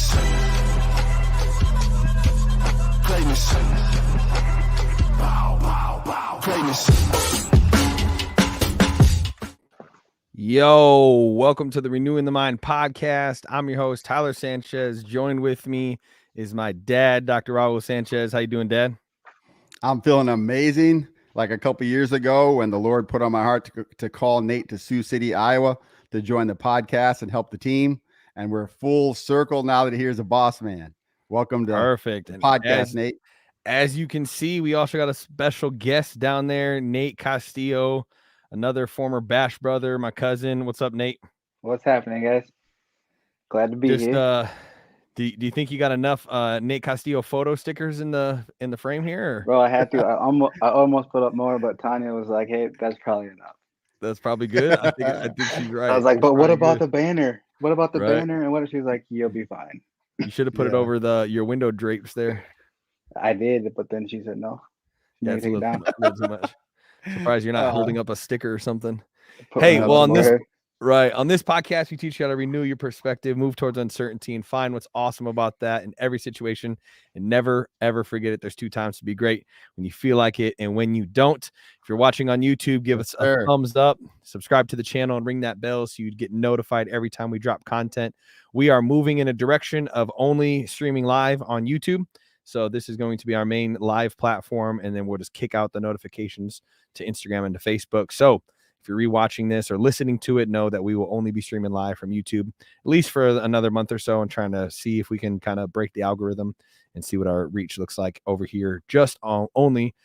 Greatness. Greatness. Bow, bow, bow. Greatness. Yo, welcome to the Renewing the Mind podcast. I'm your host, Tyler Sanchez. Joined with me is my dad, Dr. Raul Sanchez. How you doing, Dad? I'm feeling amazing. Like a couple years ago when the Lord put on my heart to call Nate to Sioux City, Iowa to join the podcast and help the team. And we're full circle now that here's a boss man. Welcome to Perfect. the podcast, Nate. As you can see, we also got a special guest down there, Nate Castillo, another former Bash brother, my cousin. What's up, Nate? What's happening, guys? Glad to be here. Do you think you got enough Nate Castillo photo stickers in the frame here? Or? Bro, I had to. I almost put up more, but Tanya was like, "Hey, that's probably enough." That's probably good. I think she's right. I was like, "But what about good. the banner? What about the Right. banner?" And what if she was like, "You'll be fine." You should have put it over your window drapes there. I did, but then she said no. That's a little too much. Surprised you're not holding up a sticker or something. Hey, well, on this podcast, we teach you how to renew your perspective, move towards uncertainty, and find what's awesome about that in every situation. And never, ever forget it. There's 2 times to be great: when you feel like it and when you don't. If you're watching on YouTube, give us a thumbs up, subscribe to the channel, and ring that bell so you'd get notified every time we drop content. We are moving in a direction of only streaming live on YouTube. So this is going to be our main live platform, and then we'll just kick out the notifications to Instagram and to Facebook. So if you're rewatching this or listening to it, know that we will only be streaming live from YouTube, at least for another month or so, and trying to see if we can kind of break the algorithm and see what our reach looks like over here, just only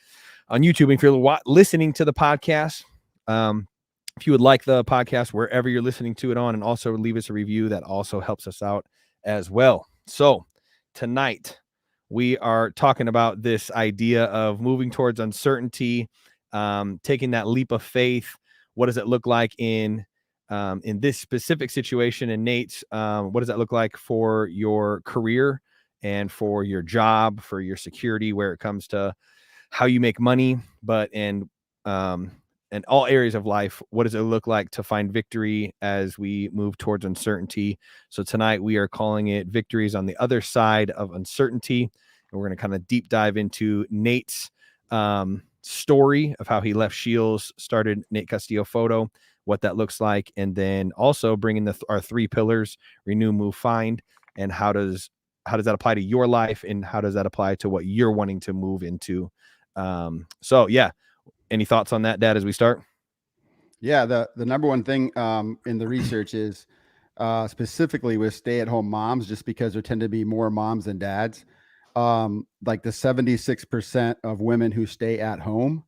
on YouTube. And if you're listening to the podcast, if you would like the podcast wherever you're listening to it on, and also leave us a review, that also helps us out as well. So tonight we are talking about this idea of moving towards uncertainty, taking that leap of faith. What does it look like in this specific situation? And Nate's, what does that look like for your career and for your job, for your security, where it comes to how you make money, but in all areas of life? What does it look like to find victory as we move towards uncertainty? So tonight we are calling it Victories on the Other Side of Uncertainty. And we're going to kind of deep dive into Nate's story of how he left Shields, started Nate Castillo Photo, what that looks like, and then also bringing our 3 pillars: renew, move, find, and how does that apply to your life, and how does that apply to what you're wanting to move into? So yeah, any thoughts on that, Dad, as we start? Yeah, the number one thing in the research is specifically with stay-at-home moms, just because there tend to be more moms than dads. Like the 76% of women who stay at home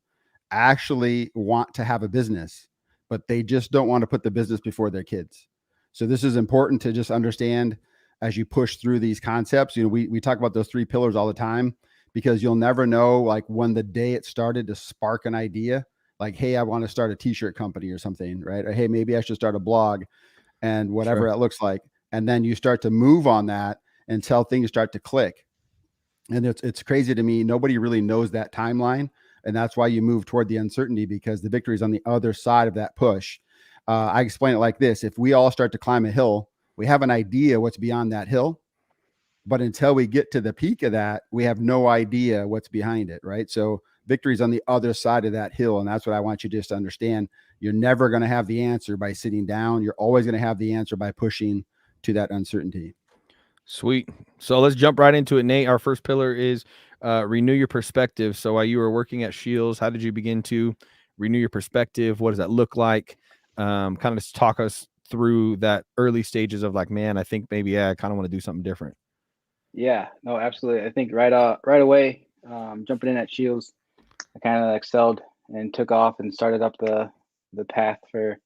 actually want to have a business, but they just don't want to put the business before their kids. So this is important to just understand as you push through these concepts. You know, we talk about those 3 pillars all the time, because you'll never know, like, when the day it started to spark an idea, like, hey, I want to start a t-shirt company or something, right? Or hey, maybe I should start a blog, and whatever it looks like. And then you start to move on that until things start to click. And it's crazy to me. Nobody really knows that timeline. And that's why you move toward the uncertainty, because the victory is on the other side of that push. I explain it like this. If we all start to climb a hill, we have an idea what's beyond that hill. But until we get to the peak of that, we have no idea what's behind it, right? So victory is on the other side of that hill. And that's what I want you just to understand. You're never going to have the answer by sitting down. You're always going to have the answer by pushing to that uncertainty. Sweet. So let's jump right into it, Nate. Our first pillar is renew your perspective. So while you were working at Shields, how did you begin to renew your perspective? What does that look like? Kind of just talk us through that early stages of, like, man, I think maybe I kind of want to do something different. Yeah, no, absolutely. I think right away, jumping in at Shields, I kind of excelled and took off and started up the path for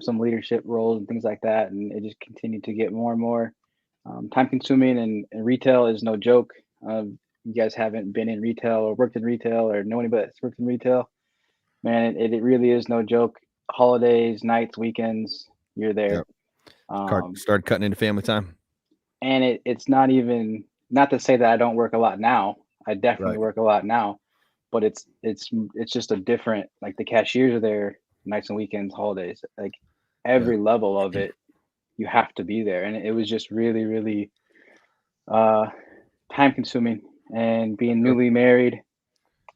some leadership roles and things like that. And it just continued to get more and more time consuming, and retail is no joke. You guys haven't been in retail or worked in retail or know anybody that's worked in retail, man, it really is no joke. Holidays, nights, weekends, you're there. Yep. Started cutting into family time. And it's not even, not to say that I don't work a lot now. I definitely work a lot now, but it's just a different, like, the cashiers are there nights and weekends, holidays, like every level of it, you have to be there. And it was just really, really time consuming, and being newly married.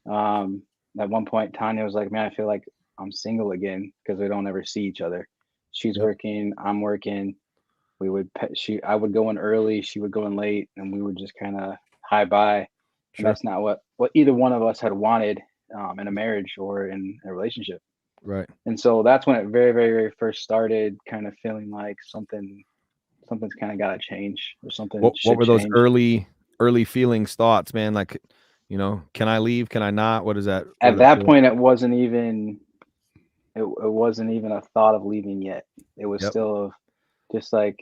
At one point, Tanya was like, "Man, I feel like I'm single again because we don't ever see each other. She's Yep. working, I'm working. I would go in early, she would go in late, and we would just kind of hi bye. And Sure. that's not what either one of us had wanted in a marriage or in a relationship. Right. And so that's when it very, very, very first started kind of feeling like something's kind of got to change, or something What should were those change. early feelings, thoughts, man? Like, can I leave? Can I not? What is that? What At did that feel like? point, it wasn't even a thought of leaving yet. It was Yep. still just like,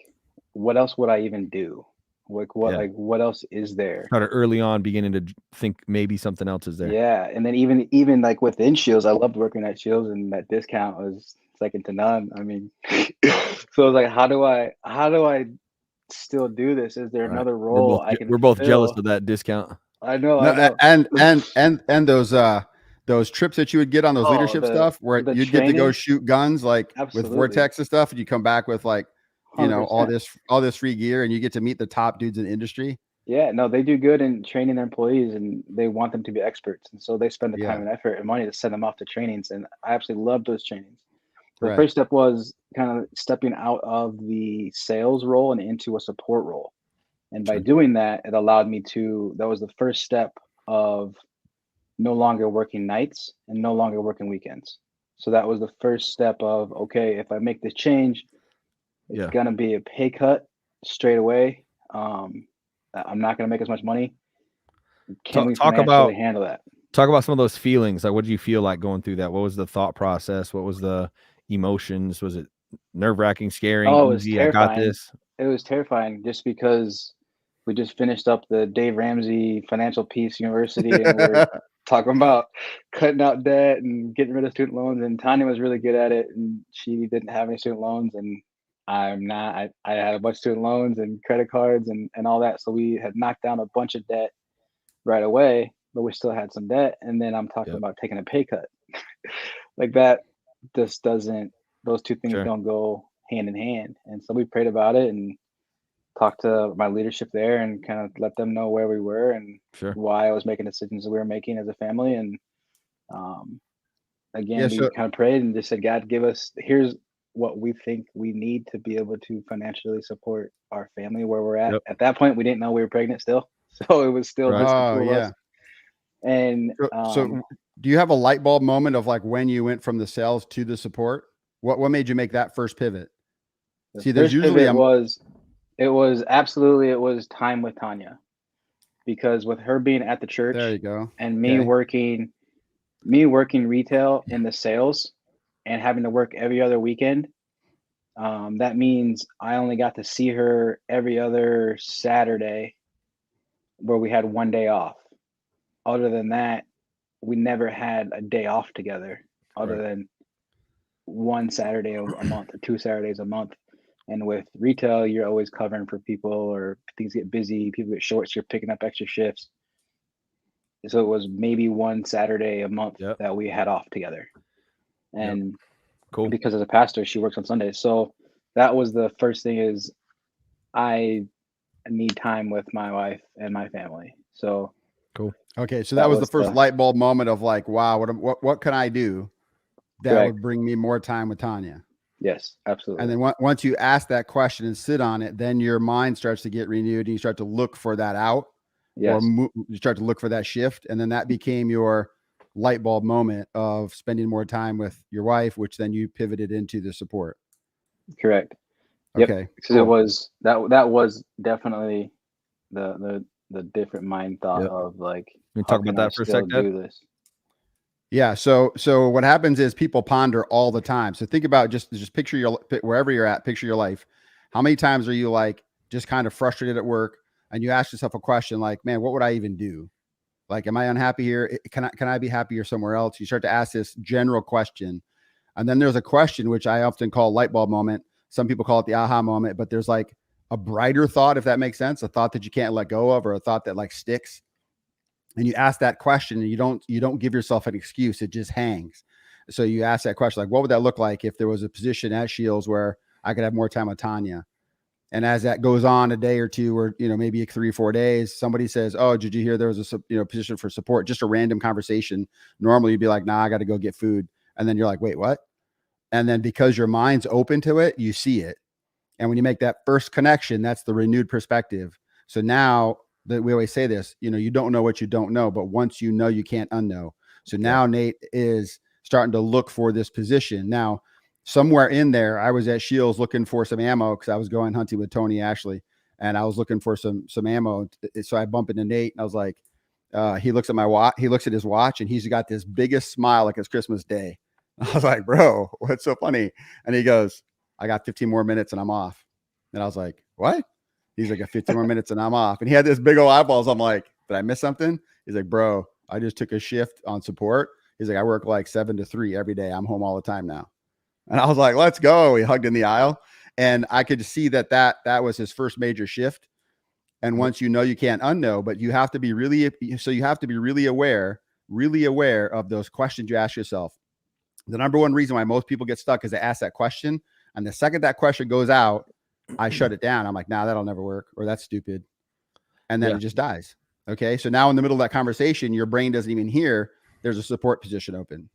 what else would I even do? Yeah. What else is there? Started early on, beginning to think maybe something else is there. Yeah, and then even like within Shields, I loved working at Shields, and that discount was second to none. I mean, so I was like, how do I still do this? Is there Right. another role I can We're both jealous fill? of that discount. I know, No, I know. and those trips that you would get on those Oh, leadership stuff where the you'd get to go training? shoot guns like with Absolutely. Vortex and stuff, and you come back with like, all 100%. this free gear, and you get to meet the top dudes in the industry. Yeah, no, they do good in training their employees, and they want them to be experts. And so they spend the time and effort and money to send them off to trainings. And I absolutely love those trainings. The Right. first step was kind of stepping out of the sales role and into a support role. And by Sure. doing that, it allowed me that was the first step of no longer working nights and no longer working weekends. So that was the first step of, okay, if I make this change, it's Yeah. gonna be a pay cut straight away. I'm not gonna make as much money. Can we Talk financially handle that? Talk about some of those feelings. Like, what did you feel like going through that? What was the thought process? What was the emotions? Was it nerve-wracking, scary, Oh, it was easy? I got terrifying. this. It was terrifying just because we just finished up the Dave Ramsey Financial Peace University, and we're talking about cutting out debt and getting rid of student loans. And Tanya was really good at it, and she didn't have any student loans, and I'm not. I had a bunch of student loans and credit cards and all that. So we had knocked down a bunch of debt right away, but we still had some debt. And then I'm talking Yep. about taking a pay cut. Like that just doesn't, those two things Sure. don't go hand in hand. And so we prayed about it and talked to my leadership there and kind of let them know where we were and Sure. why I was making decisions that we were making as a family. And again, Yeah, we so- kind of prayed and just said, God, here's what we think we need to be able to financially support our family where we're at. Yep. At that point, we didn't know we were pregnant still. So it was still Right. just the Oh, two of yeah. us. And So do you have a light bulb moment of like when you went from the sales to the support? What made you make that first pivot? the See, there's first usually pivot was time with Tanya, because with her being at the church there you go. and me working retail in the sales and having to work every other weekend, that means I only got to see her every other Saturday, where we had one day off. Other than that, we never had a day off together, other Right. than one Saturday a month or 2 Saturdays a month. And with retail, you're always covering for people, or things get busy, people get short, so you're picking up extra shifts. So it was maybe one Saturday a month Yep. that we had off together. And Cool. because as a pastor, she works on Sundays. So that was the first thing, is I need time with my wife and my family. So Cool. Okay, so that was the first light bulb moment of like, wow, what can I do that Correct. would bring me more time with Tanya? Yes, absolutely. And then once you ask that question and sit on it, then your mind starts to get renewed and you start to look for that out, yes. or you start to look for that shift. And then that became your light bulb moment of spending more time with your wife, which then you pivoted into the support. Correct. Yep. Okay. Because it was that was definitely the different mind thought of like, We how talk about can I that for a still sec, Dad? do this? Yeah. So what happens is people ponder all the time. So think about just picture wherever you're at, picture your life. How many times are you like just kind of frustrated at work and you ask yourself a question like, man, what would I even do? Like, am I unhappy here? Can I be happier somewhere else? You start to ask this general question. And then there's a question, which I often call light bulb moment. Some people call it the aha moment, but there's like a brighter thought, if that makes sense, a thought that you can't let go of, or a thought that like sticks. And you ask that question and you don't give yourself an excuse. It just hangs. So you ask that question, like, what would that look like if there was a position at Shields where I could have more time with Tanya? And as that goes on a day or two, or, maybe 3 or 4 days, somebody says, oh, did you hear there was a, position for support? Just a random conversation. Normally you'd be like, nah, I got to go get food. And then you're like, wait, what? And then because your mind's open to it, you see it. And when you make that first connection, that's the renewed perspective. So now that we always say this, you don't know what you don't know, but once you know, you can't unknow. So now Nate is starting to look for this position. Now, somewhere in there, I was at Shields looking for some ammo because I was going hunting with Tony Ashley, and I was looking for some ammo. So I bump into Nate, and I was like, he looks at my watch. He looks at his watch, and he's got this biggest smile like it's Christmas Day. I was like, bro, what's so funny? And he goes, I got 15 more minutes and I'm off. And I was like, what? He's like, 15 more minutes and I'm off. And he had this big old eyeballs. I'm like, did I miss something? He's like, bro, I just took a shift on support. He's like, I work like 7 to 3 every day. I'm home all the time now. And I was like, let's go. He hugged in the aisle. And I could see that was his first major shift. And once you know, you can't unknow, but you have to be really aware of those questions you ask yourself. The number one reason why most people get stuck is they ask that question. And the second that question goes out, I shut it down. I'm like, nah, that'll never work, or that's stupid. And then it just dies. Okay. So now in the middle of that conversation, your brain doesn't even hear there's a support position open.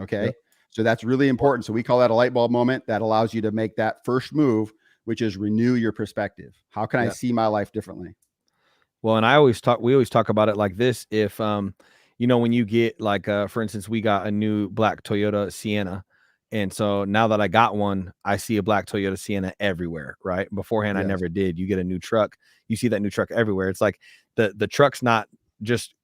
Okay. Yep. So that's really important. So we call that a light bulb moment that allows you to make that first move, which is renew your perspective. How can I see my life differently? Well, and we always talk about it like this. If, when you get like, for instance, we got a new black Toyota Sienna. And so now that I got one, I see a black Toyota Sienna everywhere, right? Beforehand, I never did. You get a new truck, you see that new truck everywhere. It's like the truck's not just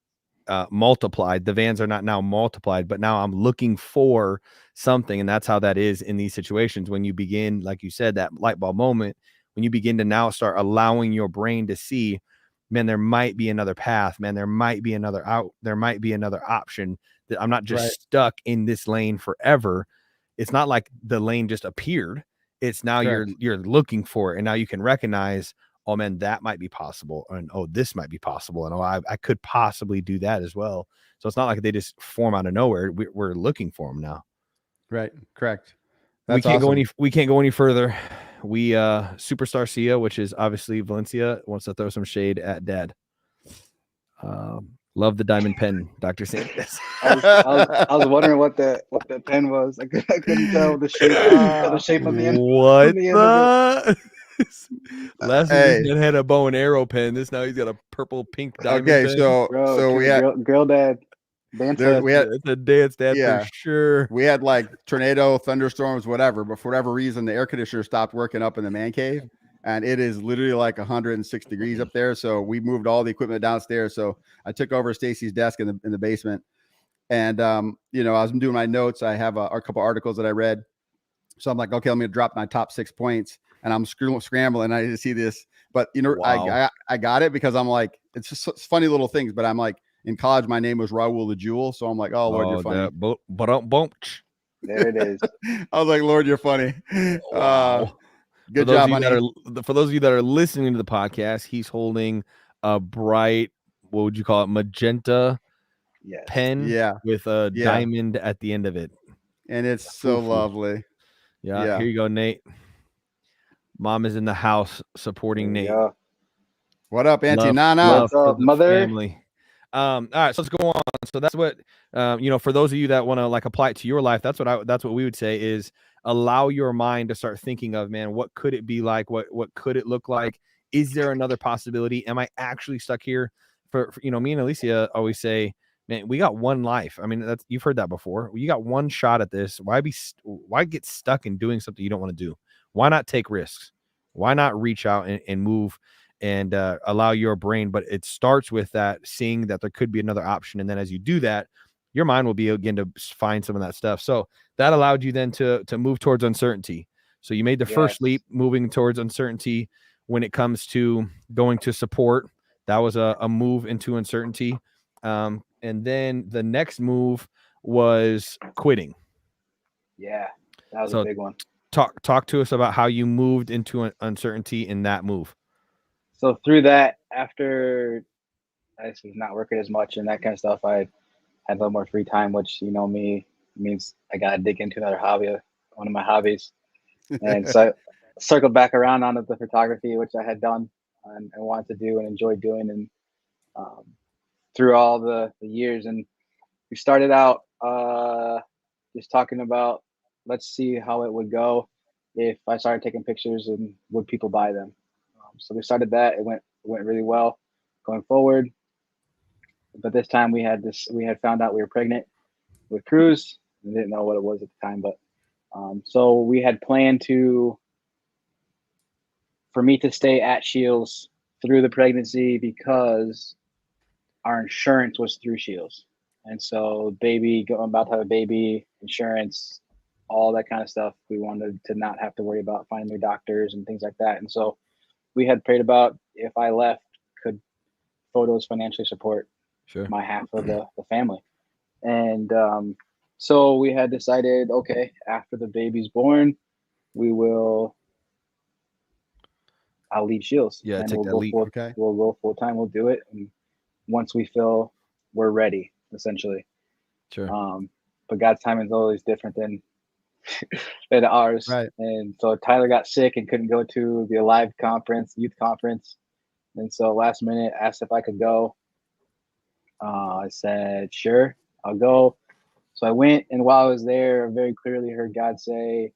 multiplied. The vans are not now multiplied, but now I'm looking for something. And that's how that is in these situations. When you begin, like you said, that light bulb moment, when you begin to now start allowing your brain to see, man, there might be another path, man, there might be another out, there might be another option, that I'm not just stuck in this lane forever. It's not like the lane just appeared. It's now you're looking for it. And now you can recognize, oh man, that might be possible. And oh, this might be possible. And oh, I could possibly do that as well. So it's not like they just form out of nowhere. We're looking for them now. Right. Correct. We can't go any further. We Superstar Sia, which is obviously Valencia, wants to throw some shade at Dad. Love the diamond pen, Dr. Sanders. I was wondering what the pen was. I couldn't tell the shape. The shape of the end. What the? Last week had a bow and arrow pen. This now he's got a purple pink diamond pen. So we had girl dad. It's a dance dad for sure. We had like tornado, thunderstorms, whatever. But for whatever reason, the air conditioner stopped working up in the man cave. And it is literally like 106 degrees up there. So we moved all the equipment downstairs. So I took over Stacy's desk in the basement. And, I was doing my notes. I have a couple articles that I read. So I'm like, okay, let me drop my top 6 points. And I'm scrambling. I just see this. But, wow. I got it because I'm like, it's just funny little things. But I'm like, in college, my name was Raul the Jewel. So I'm like, oh, Lord, you're funny. There it is. I was like, Lord, you're funny. Wow. Good job, for those of you that are listening to the podcast, he's holding a bright, what would you call it, magenta pen with a diamond at the end of it. And it's so lovely. Yeah, here you go, Nate. Mom is in the house supporting Nate. What up, Auntie Nana? What's up, mother? Family. All right, so let's go on. So that's what for those of you that want to like apply it to your life, that's what we would say is allow your mind to start thinking of, man, what could it be like? What could it look like? Is there another possibility? Am I actually stuck here? For me and Alicia always say, man, we got one life. I mean, you've heard that before. You got one shot at this. Why get stuck in doing something you don't want to do? Why not take risks? Why not reach out and move and allow your brain? But it starts with that, seeing that there could be another option. And then as you do that, your mind will begin to find some of that stuff. So that allowed you then to move towards uncertainty. So you made the first leap moving towards uncertainty when it comes to going to support. That was a move into uncertainty. And then the next move was quitting. Yeah, that was a big one. Talk to us about how you moved into an uncertainty in that move. So through that, after I was not working as much and that kind of stuff, I had a little more free time, which, me, means I got to dig into another hobby, one of my hobbies. And so circled back around onto the photography, which I had done and wanted to do and enjoyed doing, and through all the years. And we started out just talking about, let's see how it would go if I started taking pictures and would people buy them. So we started that. It went really well going forward. But this time we had found out we were pregnant with Cruz. We didn't know what it was at the time, but so we had planned for me to stay at Shields through the pregnancy because our insurance was through Shields. And so about to have a baby, insurance, all that kind of stuff. We wanted to not have to worry about finding new doctors and things like that. And so we had prayed about, if I left, could Photos financially support my half of the family. And so we had decided, okay, after the baby's born, I'll leave Shields. Yeah, and take that leap. Okay. We'll go full time. We'll do it. And once we feel we're ready, essentially. Sure. But God's timing is always different than ours. Right. And so Tyler got sick and couldn't go to the Alive conference, youth conference. And so last minute asked if I could go. I said, sure, I'll go. So I went, and while I was there, I very clearly heard God say,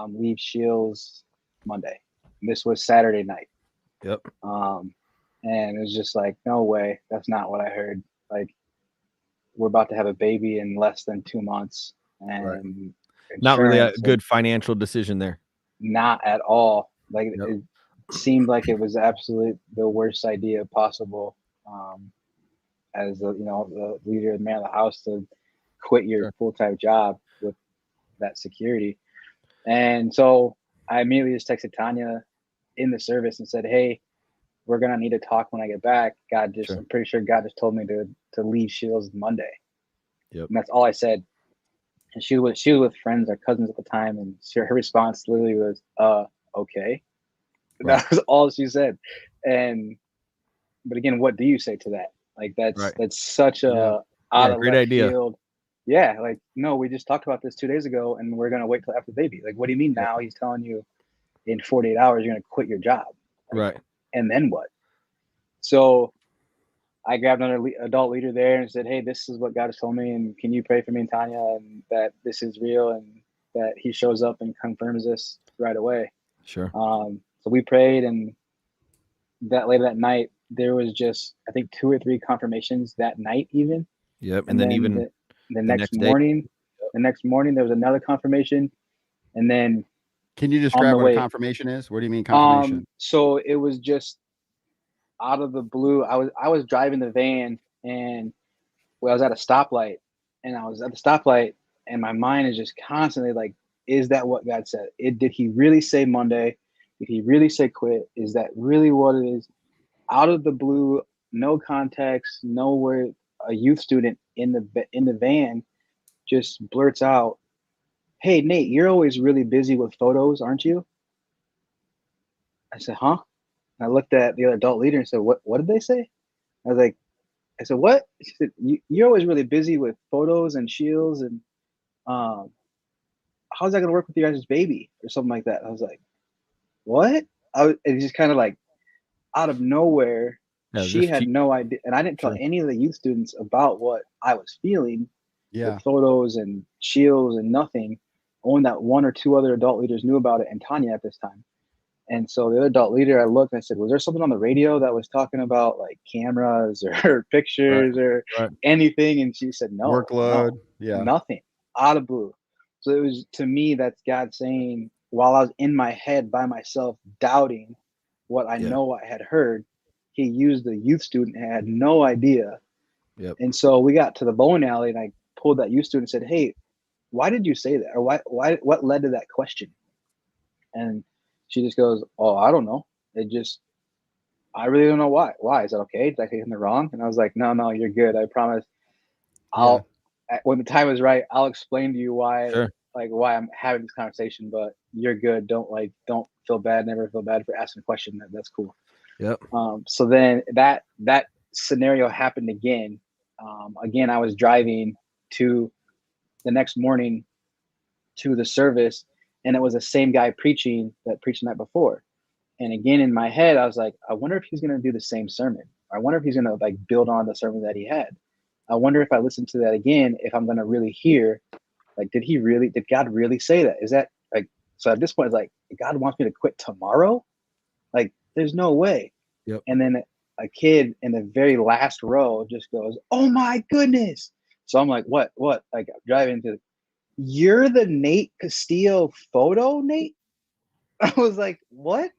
leave Shields Monday. And this was Saturday night. Yep. And it was just like, no way, that's not what I heard. Like, we're about to have a baby in less than 2 months. And not really a good financial decision there. Not at all. Like, it seemed like it was absolutely the worst idea possible. As the leader, the man of the house, to quit your full-time job with that security. And so I immediately just texted Tanya in the service and said, hey, we're going to need to talk when I get back. I'm pretty sure God just told me to leave Shields Monday. Yep. And that's all I said. And she was with friends or cousins at the time. And her response literally was, okay. Right. That was all she said. But again, what do you say to that? Like, that's such a out of great left idea. field. Yeah. Like, no, we just talked about this 2 days ago and we're going to wait till after the baby. Like, what do you mean now he's telling you in 48 hours, you're going to quit your job? Like, right. And then what? So I grabbed another adult leader there and said, hey, this is what God has told me. And can you pray for me and Tanya, and that this is real and that he shows up and confirms this right away. Sure. So we prayed, and that later that night, there was just, I think, 2 or 3 confirmations that night even. Yep. And then even the next morning, there was another confirmation. And then can you describe what a confirmation is? What do you mean confirmation? So it was just out of the blue. I was driving the van, and I was at a stoplight, and my mind is just constantly like, is that what God said? Did he really say Monday? Did he really say quit? Is that really what it is? Out of the blue, no context, no word. A youth student in the van just blurts out, hey, Nate, you're always really busy with photos, aren't you? I said, huh? And I looked at the other adult leader and said, what did they say? I said, what? She said, you're always really busy with photos and Shields, and how's that going to work with you guys' baby or something like that? I was like, what? It just kind of like out of nowhere, she had no idea. And I didn't tell any of the youth students about what I was feeling with photos and Shields and nothing. Only that 1 or 2 other adult leaders knew about it, and Tanya at this time. And so the other adult leader, I looked and I said, was there something on the radio that was talking about like cameras or pictures or anything? And she said, no. Workload. Nothing. Out of blue. So it was, to me, that's God saying, while I was in my head by myself, doubting what I know I had heard, he used the youth student and had no idea. Yep. And so we got to the bowling alley, and I pulled that youth student and said, hey, why did you say that? Or what led to that question? And she just goes, oh, I don't know. I really don't know why. Why? Is that okay? Did I say something wrong? And I was like, no, you're good. I promise. When the time is right, I'll explain to you why, why I'm having this conversation, but you're good. Don't feel bad. Never feel bad for asking a question. That's cool. Yep. So then that scenario happened again. Again, I was driving to the next morning to the service, and it was the same guy preaching that preached the night before. And again, in my head, I was like, I wonder if he's going to do the same sermon. I wonder if he's going to like build on the sermon that he had. I wonder if I listen to that again, if I'm going to really hear, like, did God really say that? Is that like, so at this point, it's like, God wants me to quit tomorrow? Like, there's no way. Yep. And then a kid in the very last row just goes, oh my goodness. So I'm like, what? Like, I'm driving to, you're the Nate Castillo Photo, Nate? I was like, what?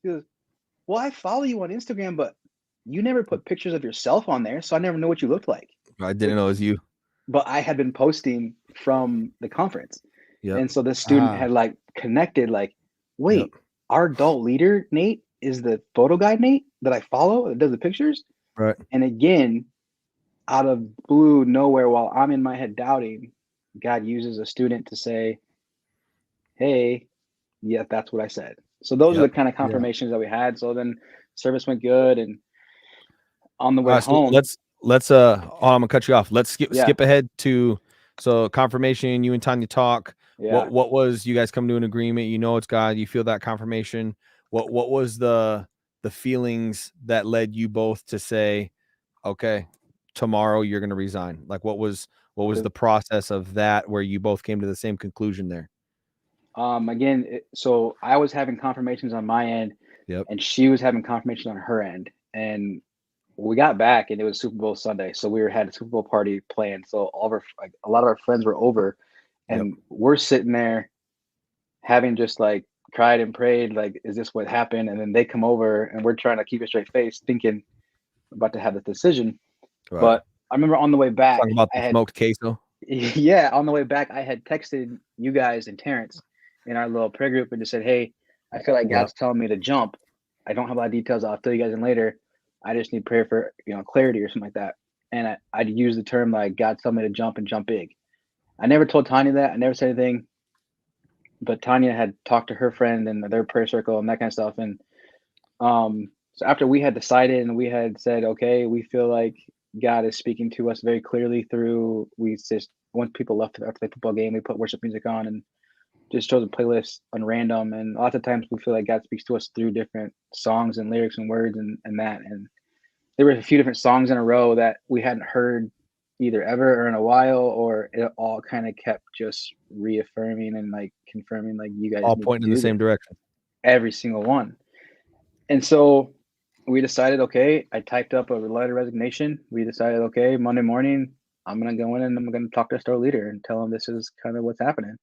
He goes, well, I follow you on Instagram, but you never put pictures of yourself on there, so I never know what you looked like. I didn't know it was you. But I had been posting from the conference. Yep. And so the student had like connected, like, wait, our adult leader, Nate, is the photo guy, Nate, that I follow that does the pictures. Right. And again, out of blue nowhere, while I'm in my head doubting, God uses a student to say, hey, yeah, that's what I said. So those are the kind of confirmations that we had. So then service went good, and on the way home. Let's I'm gonna cut you off. Let's skip ahead to confirmation. You and Tanya talk. Yeah. What was, you guys come to an agreement? You know it's God. You feel that confirmation. What was the feelings that led you both to say, okay, tomorrow you're gonna resign? Like what was the process of that where you both came to the same conclusion there? Again, so I was having confirmations on my end, and she was having confirmation on her end, and we got back, and it was Super Bowl Sunday, so we had a Super Bowl party planned. So all of our, like, a lot of our friends were over, and we're sitting there having just like cried and prayed, like, is this what happened? And then they come over, and we're trying to keep a straight face, thinking about to have this decision. Right. But I remember on the way back, talking about the smoked queso. Yeah, on the way back, I had texted you guys and Terrence in our little prayer group and just said, hey, I feel like God's telling me to jump. I don't have a lot of details. I'll tell you guys in later. I just need prayer for, clarity or something like that. And I'd use the term like, God told me to jump and jump big. I never told Tanya that. I never said anything. But Tanya had talked to her friend and their prayer circle and that kind of stuff. And so after we had decided and we had said, okay, we feel like God is speaking to us very clearly through, we just, once people left after the football game, we put worship music on and just chose a playlist on random. And lots of times we feel like God speaks to us through different songs and lyrics and words and that. And there were a few different songs in a row that we hadn't heard either ever or in a while, or it all kind of kept just reaffirming and like confirming, like, you guys all pointing in the same direction, every single one. And so we decided, okay, I typed up a letter of resignation. We decided, okay, Monday morning, I'm going to go in and I'm going to talk to our store leader and tell him this is kind of what's happening.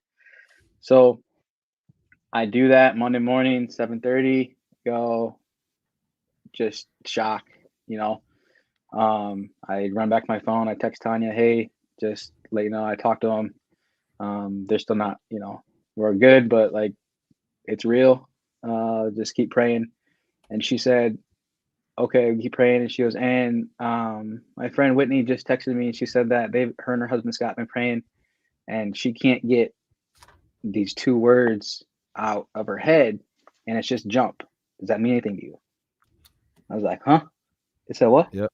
So I do that Monday morning, 7:30, go, just shock, I run back my phone. I text Tanya, hey, just let you know, I talked to them. They're still not, we're good, but like, it's real. Just keep praying. And she said, okay, keep praying. And she goes, and my friend Whitney just texted me and she said that her and her husband Scott been praying and she can't get these two words out of her head, and it's just jump. Does that mean anything to you? I was like, huh? They said what? Yeah.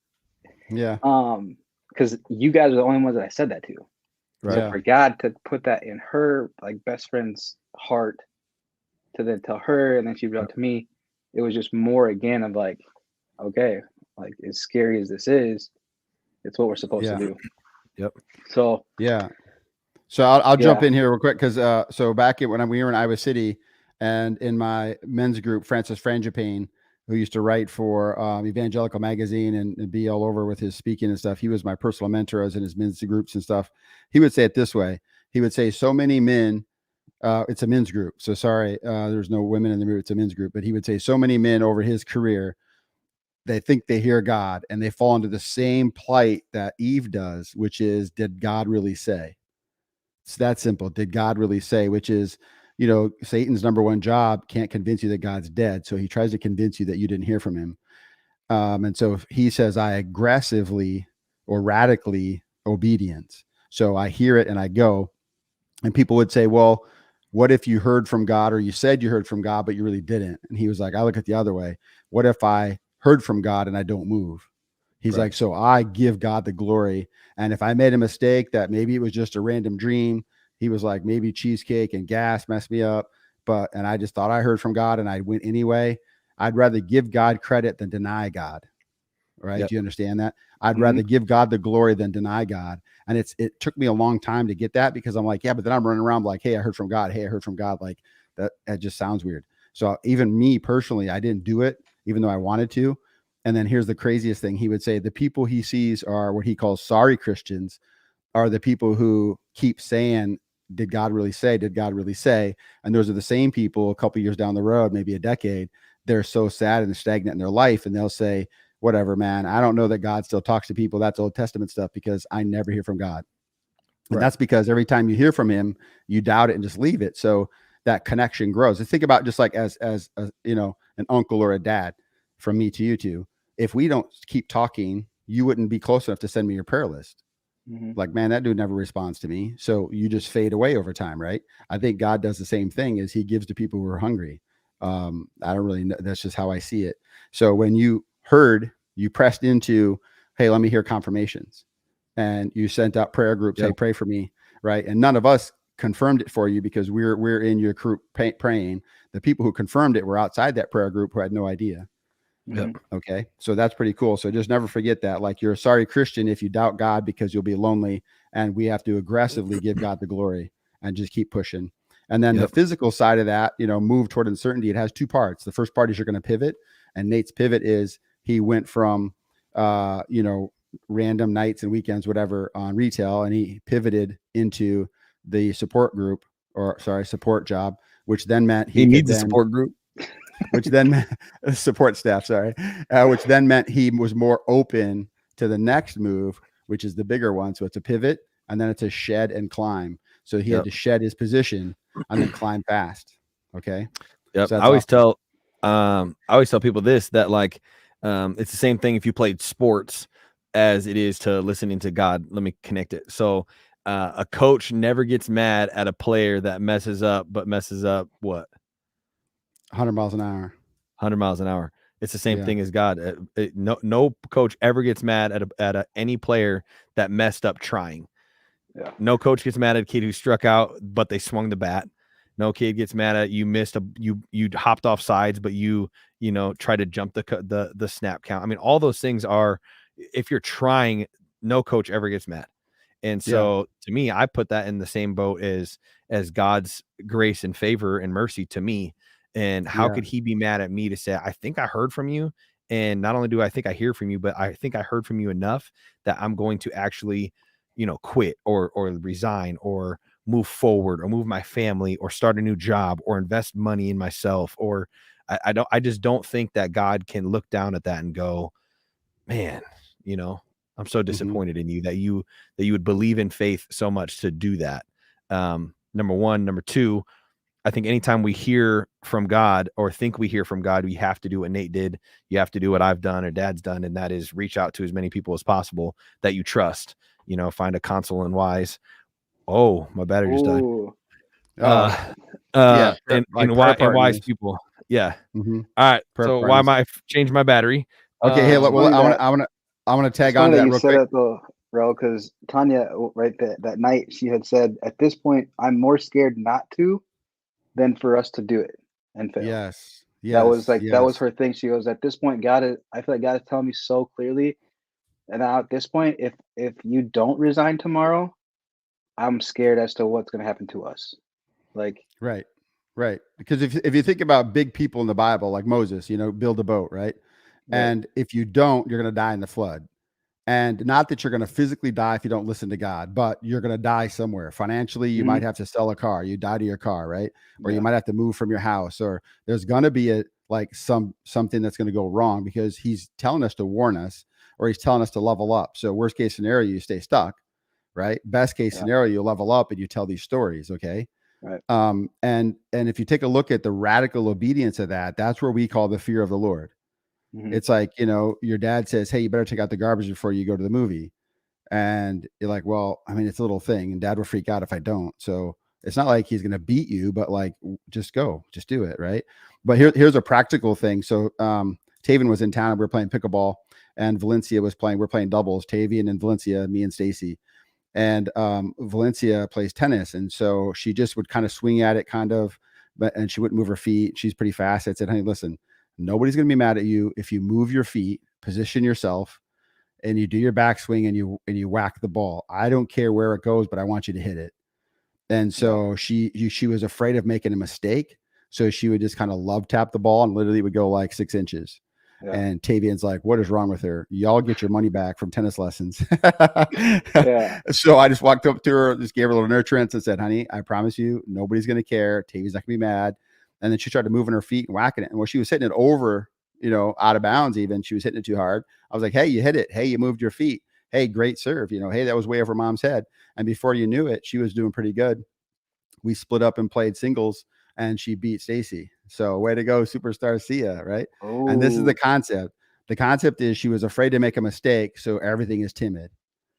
Because you guys are the only ones that I said that to. Right. So for God to put that in her like best friend's heart to then tell her, and then she brought to me, it was just more again of like, okay, like as scary as this is, it's what we're supposed to do. Yep. So So I'll jump in here real quick because so back when we were in Iowa City, and in my men's group, Francis Frangipane, who used to write for Evangelical Magazine and be all over with his speaking and stuff. He was my personal mentor. I was in his men's groups and stuff. He would say it this way. He would say, so many men, it's a men's group. So sorry, there's no women in the group. It's a men's group. But he would say so many men over his career, they think they hear God and they fall into the same plight that Eve does, which is, did God really say? It's that simple. Did God really say? Which is, Satan's number one job, can't convince you that God's dead. So he tries to convince you that you didn't hear from him. And so if he says, I aggressively or radically obedience. So I hear it and I go. And people would say, well, what if you heard from God, or you said you heard from God, but you really didn't? And he was like, I look at the other way. What if I heard from God and I don't move? He's like, so I give God the glory. And if I made a mistake, that maybe it was just a random dream, He was like, maybe cheesecake and gas messed me up, and I just thought I heard from God and I went anyway. I'd rather give God credit than deny God. Right? Yep. Do you understand that? I'd rather give God the glory than deny God. And it took me a long time to get that, because I'm like, yeah, but then I'm running around like, hey, I heard from God. Hey, I heard from God. Like that just sounds weird. So even me personally, I didn't do it, even though I wanted to. And then here's the craziest thing. He would say the people he sees are what he calls sorry Christians, are the people who keep saying, did God really say? Did God really say? And those are the same people a couple years down the road, maybe a decade, they're so sad and stagnant in their life. And they'll say, whatever, man, I don't know that God still talks to people. That's Old Testament stuff, because I never hear from God. And that's because every time you hear from him, you doubt it and just leave it. So that connection grows. And think about just like as you know, an uncle or a dad, from me to you two. If we don't keep talking, you wouldn't be close enough to send me your prayer list. Like, man, that dude never responds to me. So you just fade away over time, right? I think God does the same thing, as he gives to people who are hungry. I don't really know. That's just how I see it. So when you heard, you pressed into, hey, let me hear confirmations. And you sent out prayer groups, hey, pray for me, right? And none of us confirmed it for you, because we're in your group praying. The people who confirmed it were outside that prayer group who had no idea. Okay. So that's pretty cool. So just never forget that. Like, you're a sorry Christian if you doubt God, because you'll be lonely, and we have to aggressively give God the glory and just keep pushing. And then the physical side of that, you know, move toward uncertainty. It has two parts. The first part is you're going to pivot, and Nate's pivot is he went from, you know, random nights and weekends, whatever, on retail, and he pivoted into the support job, which then meant he needs a support group. Which then support staff, which then meant he was more open to the next move, which is the bigger one. So it's a pivot, and then it's a shed and climb. So he had to shed his position and then climb fast. Okay. Yep. So I always tell people this, that like, it's the same thing if you played sports as it is to listening to God. Let me connect it. So a coach never gets mad at a player that messes up what? 100 miles an hour. 100 miles an hour. It's the same thing as God. No coach ever gets mad at any player that messed up trying. Yeah. No coach gets mad at a kid who struck out, but they swung the bat. No kid gets mad at you you hopped off sides, but you try to jump the snap count. I mean, all those things are, if you're trying, no coach ever gets mad. And so to me, I put that in the same boat as God's grace and favor and mercy to me. And how could he be mad at me to say, I think I heard from you? And not only do I think I hear from you, but I think I heard from you enough that I'm going to actually, quit or resign or move forward or move my family or start a new job or invest money in myself. Or I just don't think that God can look down at that and go, man, I'm so disappointed in you that you would believe in faith so much to do that. Number one. Number two, I think anytime we hear from God or think we hear from God, we have to do what Nate did. You have to do what I've done or Dad's done. And that is reach out to as many people as possible that you trust, find a counsel and wise. Oh, my battery just died. And wise people. Yeah. Mm-hmm. All right. So why am I change my battery? Okay. Hey, look, I want to tag on to that real quick. That though, bro, because Tanya, right, that night, she had said, at this point, I'm more scared not to than for us to do it and fail. Yes. That was her thing. She goes, at this point, I feel like God is telling me so clearly. And now at this point, if you don't resign tomorrow, I'm scared as to what's going to happen to us. Like, right. Because if you think about big people in the Bible, like Moses, build a boat, right? And if you don't, you're going to die in the flood. And not that you're going to physically die if you don't listen to God, but you're going to die somewhere. Financially, you might have to sell a car. You die to your car, right? Or you might have to move from your house, or there's going to be something that's going to go wrong, because he's telling us to warn us, or he's telling us to level up. So worst case scenario, you stay stuck, right? Best case scenario, you level up and you tell these stories. Okay. Right. And if you take a look at the radical obedience of that, that's where we call the fear of the Lord. It's like, your dad says, hey, you better take out the garbage before you go to the movie. And you're like, well, I mean, it's a little thing, and Dad will freak out if I don't. So it's not like he's going to beat you, but like, just go, just do it. Right. But here's a practical thing. So Taven was in town and we were playing pickleball, and Valencia was playing, we're playing doubles, Tavian and Valencia, me and Stacy. and Valencia plays tennis, and so she just would kind of swing at it, and she wouldn't move her feet. She's pretty fast. I said, honey, listen, nobody's going to be mad at you if you move your feet, position yourself, and you do your backswing and you whack the ball. I don't care where it goes, but I want you to hit it. And so she was afraid of making a mistake. So she would just kind of love tap the ball and literally would go like 6 inches. Yeah. And Tavian's like, what is wrong with her? Y'all get your money back from tennis lessons. Yeah. So I just walked up to her, just gave her a little nurturance and said, honey, I promise you, nobody's going to care. Tavian's not going to be mad. And then she started moving her feet and whacking it. And when she was hitting it over, out of bounds, even she was hitting it too hard. I was like, hey, you hit it. Hey, you moved your feet. Hey, great serve. Hey, that was way over mom's head. And before you knew it, she was doing pretty good. We split up and played singles, and she beat Stacy. So way to go, superstar Sia, right? Oh. And this is the concept. The concept is she was afraid to make a mistake, so everything is timid.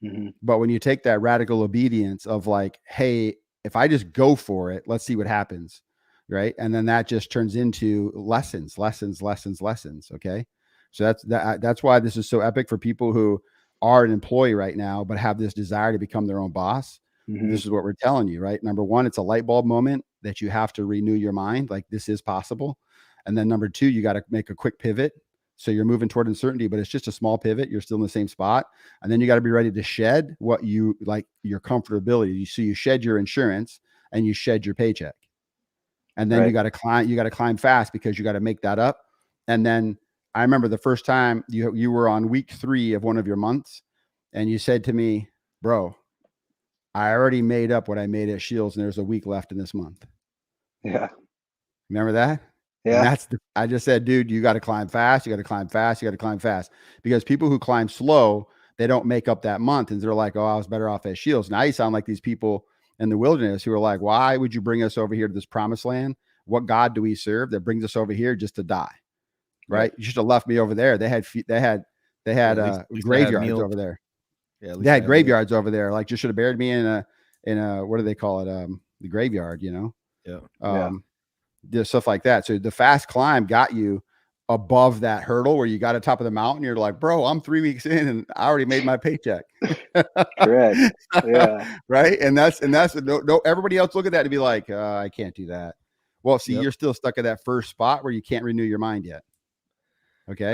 Mm-hmm. But when you take that radical obedience of like, hey, if I just go for it, let's see what happens, right? And then that just turns into lessons. Okay, so that's why this is so epic for people who are an employee right now, but have this desire to become their own boss. Mm-hmm. This is what we're telling you, right? Number one, it's a light bulb moment that you have to renew your mind. Like, this is possible. And then number two, you got to make a quick pivot. So you're moving toward uncertainty, but it's just a small pivot. You're still in the same spot. And then you got to be ready to shed what you like, your comfortability. So you shed your insurance and you shed your paycheck. And then you got to climb fast, because you got to make that up. And then I remember the first time you were on week 3 of one of your months, and you said to me, bro, I already made up what I made at Shields, and there's a week left in this month. Yeah. Remember that? Yeah. And I just said, dude, you got to climb fast. You got to climb fast. You got to climb fast, because people who climb slow, they don't make up that month. And they're like, oh, I was better off at Shields. Now you sound like these people in the wilderness who are like, why would you bring us over here to this promised land? What God do we serve that brings us over here just to die? Right. You should have left me over there. They had at least graveyards over there. Yeah, they had graveyards over there. Like, just should have buried me in a what do they call it? The graveyard, Yeah. Just stuff like that. So the fast climb got you above that hurdle where you got to top of the mountain. You're like, bro, I'm 3 weeks in and I already made my paycheck. Correct. Yeah. Right. And that's no, everybody else look at that and be like, I can't do that. Well, see, You're still stuck at that first spot where you can't renew your mind yet. Okay.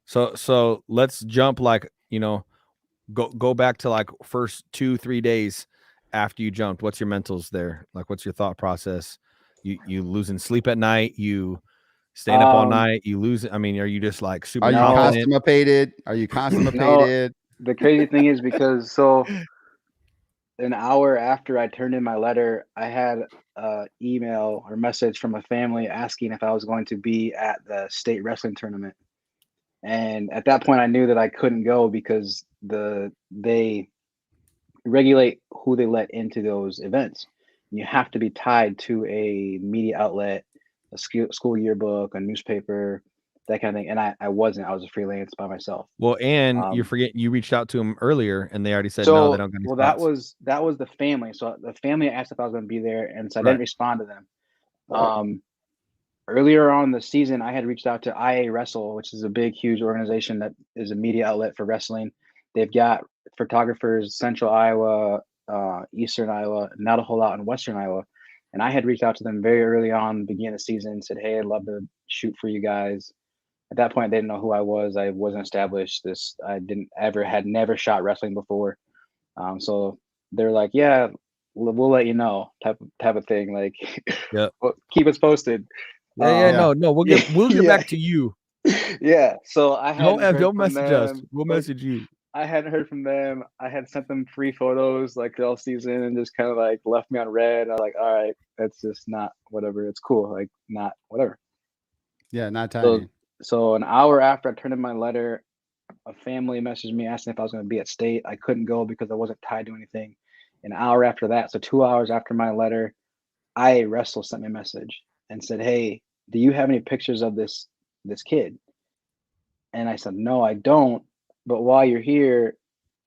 So let's jump, like, go back to like first 2-3 days after you jumped. What's your mentals there? Like, what's your thought process? You losing sleep at night? You staying up all night? You lose? I mean, are you just like super? Are you constipated? Are you constipated? No, the crazy thing is, because an hour after I turned in my letter, I had an email or message from a family asking if I was going to be at the state wrestling tournament. And at that point, I knew that I couldn't go, because they regulate who they let into those events. You have to be tied to a media outlet, a school yearbook, a newspaper, that kind of thing. And I wasn't. I was a freelance by myself. Well, and you forget you reached out to them earlier, and they already said no, they don't get any spots. That was the family. So the family asked if I was going to be there, and so I didn't respond to them. Earlier on in the season, I had reached out to IA Wrestle, which is a big, huge organization that is a media outlet for wrestling. They've got photographers, Central Iowa, Eastern Iowa, not a whole lot in Western Iowa. And I had reached out to them very early on, beginning of the season, and said, hey, I'd love to shoot for you guys. At that point, they didn't know who I was. I wasn't established. Had never shot wrestling before. So they're like, yeah, we'll let you know, type of thing. Like, yeah, keep us posted. No, we'll get back to you. Yeah. So I don't message us. We'll message you. I hadn't heard from them. I had sent them free photos like all season, and just kind of like left me on red. I was like, all right, that's just not whatever. It's cool. Like, not whatever. Yeah, not timing. So an hour after I turned in my letter, a family messaged me asking if I was going to be at state. I couldn't go because I wasn't tied to anything. An hour after that, so 2 hours after my letter, IA Wrestle sent me a message and said, hey, do you have any pictures of this kid? And I said, no, I don't. But while you're here,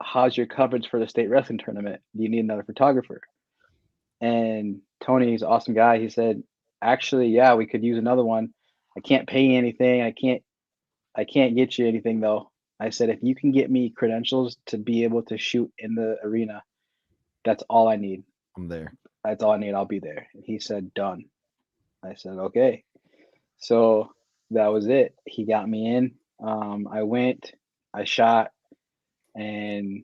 how's your coverage for the state wrestling tournament? Do you need another photographer? And Tony's an awesome guy. He said, actually, yeah, we could use another one. I can't pay you anything. I can't get you anything though. I said, if you can get me credentials to be able to shoot in the arena, That's all I need. I'm there. That's all I need. I'll be there. And he said, done. I said, okay. So that was it. He got me in. I went, I shot, and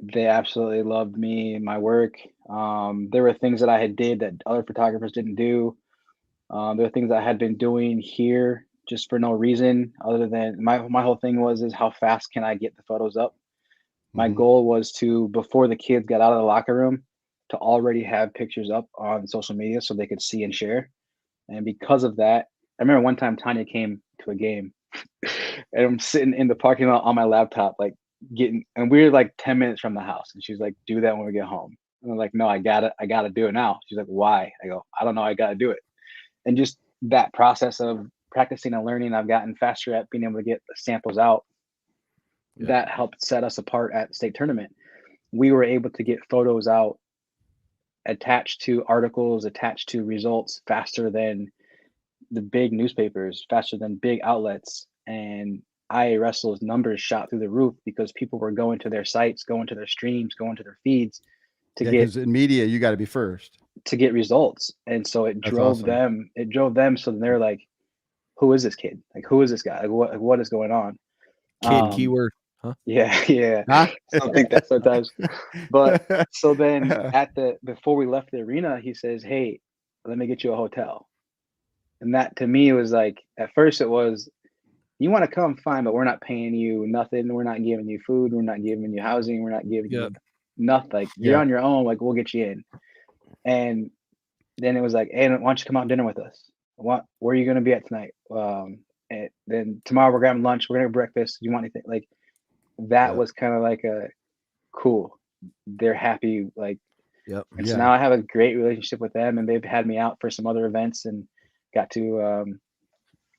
they absolutely loved me and my work. There were things that I had did that other photographers didn't do. There were things I had been doing here just for no reason other than my whole thing is how fast can I get the photos up? My goal was to, before the kids got out of the locker room, to already have pictures up on social media so they could see and share. And because of that, I remember one time Tanya came to a game and I'm sitting in the parking lot on my laptop, like and we were like 10 minutes from the house. And she's like, do that when we get home. And I'm like, no, I gotta do it now. She's like, why? I go, I don't know, I gotta do it. And just that process of practicing and learning, I've gotten faster at being able to get the samples out. Yeah. That helped set us apart at the state tournament. We were able to get photos out attached to articles, attached to results faster than the big newspapers, faster than big outlets. And IARSL's numbers shot through the roof because people were going to their sites, going to their streams, going to their feeds to get, because in media you got to be first to get results. And so it drove them. It drove them. So then they're like, who is this kid? Like, who is this guy? Like, what is going on? Kid keyword. Huh? Yeah. Huh? I think that sometimes. But so then before we left the arena, he says, hey, let me get you a hotel. And that to me was like, at first it was, you want to come, fine, but we're not paying you nothing. We're not giving you food. We're not giving you housing. We're not giving you nothing. Like, you're on your own. Like, we'll get you in. And then it was like, hey, why don't you come out to dinner with us? Where are you going to be at tonight? And then tomorrow we're grabbing lunch. We're going to breakfast. Do you want anything? Like, that was kind of like a cool. They're happy. Like, and so now I have a great relationship with them, and they've had me out for some other events and got to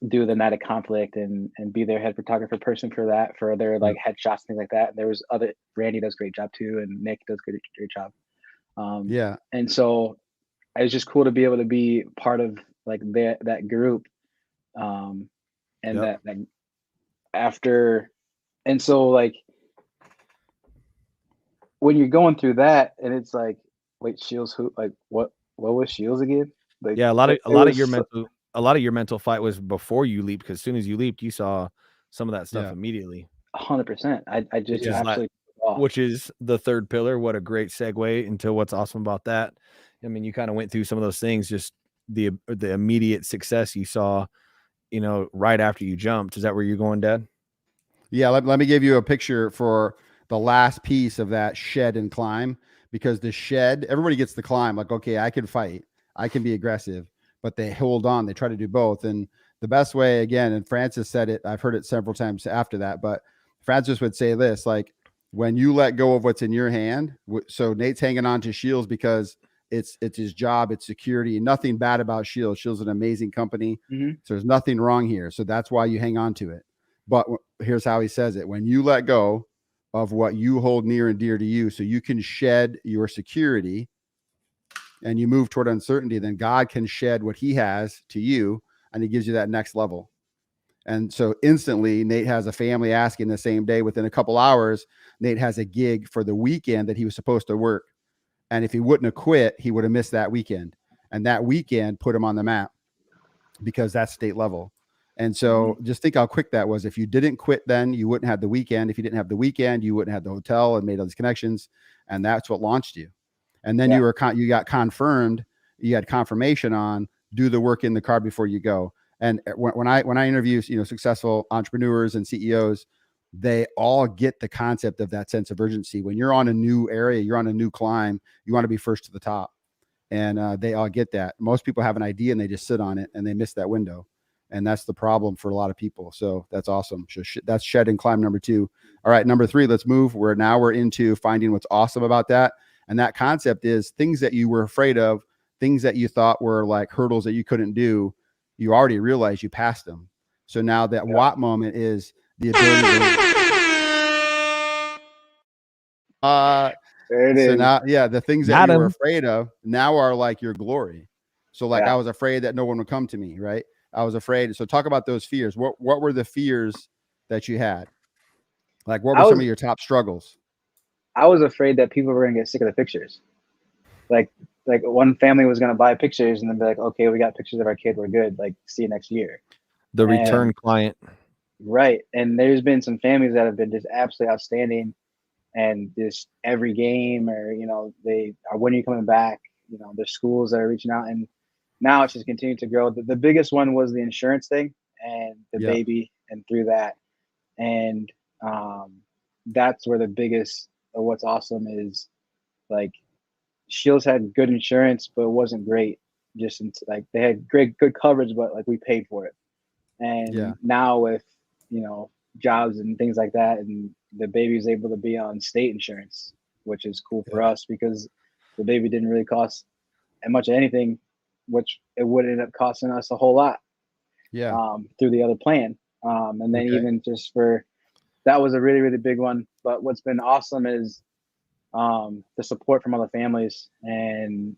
do the night of conflict and be their head photographer person for that, for their like headshots, things like that. There was Randy does a great job too, and Nick does a great job. And so it was just cool to be able to be part of like that group. And that after, and so like when you're going through that and it's like, wait, Shields, who, like, what was Shields again? Like, a lot of your mental fight was before you leaped, because as soon as you leaped, you saw some of that stuff immediately. 100%. I just absolutely, which is the third pillar. What a great segue into what's awesome about that. I mean, you kind of went through some of those things, just the immediate success you saw, right after you jumped. Is that where you're going, Dad? Yeah. Let me give you a picture for the last piece of that shed and climb, because the shed, everybody gets the climb. Like, okay, I can fight, I can be aggressive, but they hold on. They try to do both. And the best way, again, and Francis said it, I've heard it several times after that, but Francis would say this, like, when you let go of what's in your hand. So Nate's hanging on to Shields because it's his job, it's security, nothing bad about Shields. Shields is an amazing company. So there's nothing wrong here. So that's why you hang on to it. But here's how he says it. When you let go of what you hold near and dear to you, so you can shed your security and you move toward uncertainty, then God can shed what he has to you, and he gives you that next level. And so instantly Nate has a family asking the same day. Within a couple hours, Nate has a gig for the weekend that he was supposed to work. And if he wouldn't have quit, he would have missed that weekend. And that weekend put him on the map because that's state level. And so just think how quick that was. If you didn't quit, then you wouldn't have the weekend. If you didn't have the weekend, you wouldn't have the hotel and made all these connections. And that's what launched you. And then you got confirmed. You had confirmation on do the work in the car before you go. And when I interview, successful entrepreneurs and CEOs, they all get the concept of that sense of urgency. When you're on a new area, you're on a new climb, you want to be first to the top. And they all get that. Most people have an idea and they just sit on it and they miss that window. And that's the problem for a lot of people. So that's awesome. So that's shed and climb number 2. All right, number 3, let's move. We're into finding what's awesome about that. And that concept is things that you were afraid of, things that you thought were like hurdles that you couldn't do. You already realized you passed them. So now that what moment is the ability to now, the things that you were afraid of now are like your glory. So like I was afraid that no one would come to me, right? I was afraid. So talk about those fears. What were the fears that you had? Like what were some of your top struggles? I was afraid that people were gonna get sick of the pictures. Like one family was gonna buy pictures and then be like, okay, we got pictures of our kid, we're good. Like, see you next year. The return client. Right. And there's been some families that have been just absolutely outstanding, and just every game, or they are, when are you coming back? There's schools that are reaching out, and now it's just continuing to grow. The biggest one was the insurance thing and the baby, and through that. And that's where the biggest of what's awesome is, like, Shields had good insurance, but it wasn't great. Just like they had good coverage, but like we paid for it. And now with jobs and things like that, and the baby's able to be on state insurance, which is cool for us because the baby didn't really cost as much of anything, which it would end up costing us a whole lot. Through the other plan. And then even just that was a really, really big one. But what's been awesome is the support from other families, and